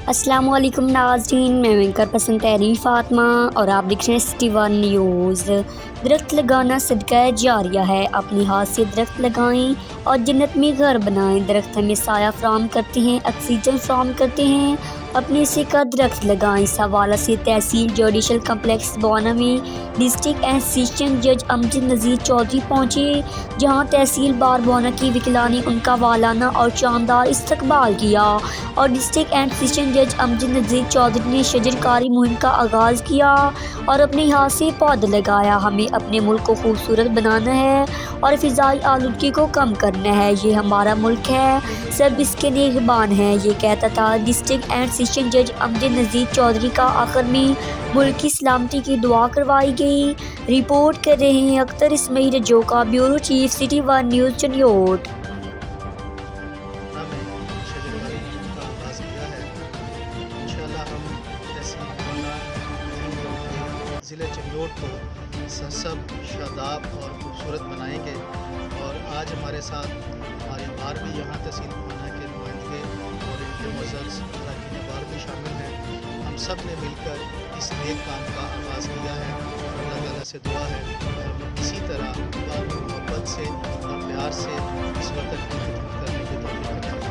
السلام علیکم ناظرین، میں وینکر پسند تحریر فاطمہ اور آپ دیکھ رہے ہیں سٹی ون نیوز۔ درخت لگانا صدقہ جاریہ ہے، اپنی ہاتھ سے درخت لگائیں اور جنت میں گھر بنائیں۔ درخت ہمیں سایہ فراہم کرتے ہیں، آکسیجن فراہم کرتے ہیں، اپنے حصے کا درخت لگائیں۔ اس حوالے سے تحصیل جوڈیشل کمپلیکس بوانا میں ڈسٹرکٹ اینڈ سیشن جج امجد نذیر چودھری پہنچے، جہاں تحصیل بار بوانا کی وکلاء نے ان کا والانہ اور شاندار استقبال کیا اور ڈسٹرکٹ اینڈ سیشن جج امجد نذیر چودھری نے شجر کاری مہم کا آغاز کیا اور اپنے ہاتھ سے پودا لگایا۔ ہمیں اپنے ملک کو خوبصورت بنانا ہے اور فضائی آلودگی کو کم کرنا ہے، یہ ہمارا ملک ہے، سب اس کے نگہبان ہیں، یہ کہتا تھا ڈسٹرکٹ اینڈ سیشن جج امجد نذیر چودھری کا۔ آخر میں ملک کی سلامتی کی دعا کروائی گئی۔ رپورٹ کر رہے ہیں Akhtar Ismail Rajoka, bureau chief, city one news, Chiniot. شجرکاری کا آغاز کیا ہے۔ انشاءاللہ ہم تحصیل بوانا ضلع چنیوٹ کو سرسبز، شاداب اور خوبصورت بنائیں گے۔ اور آج ہمارے ساتھ ہماری بار بھی یہاں تحصیل بوانا کے نمائندگی اور ان کے معزز اراکین بار بھی شامل ہیں۔ ہم سب نے مل کر اس نیک کام کا آغاز کیا ہے۔ اللہ تعالیٰ سے دعا ہے کہ ہم اسی طرح محبت سے اور پیار سے اس وطن کی خدمت کرنے کی توفیق عطا فرمائے۔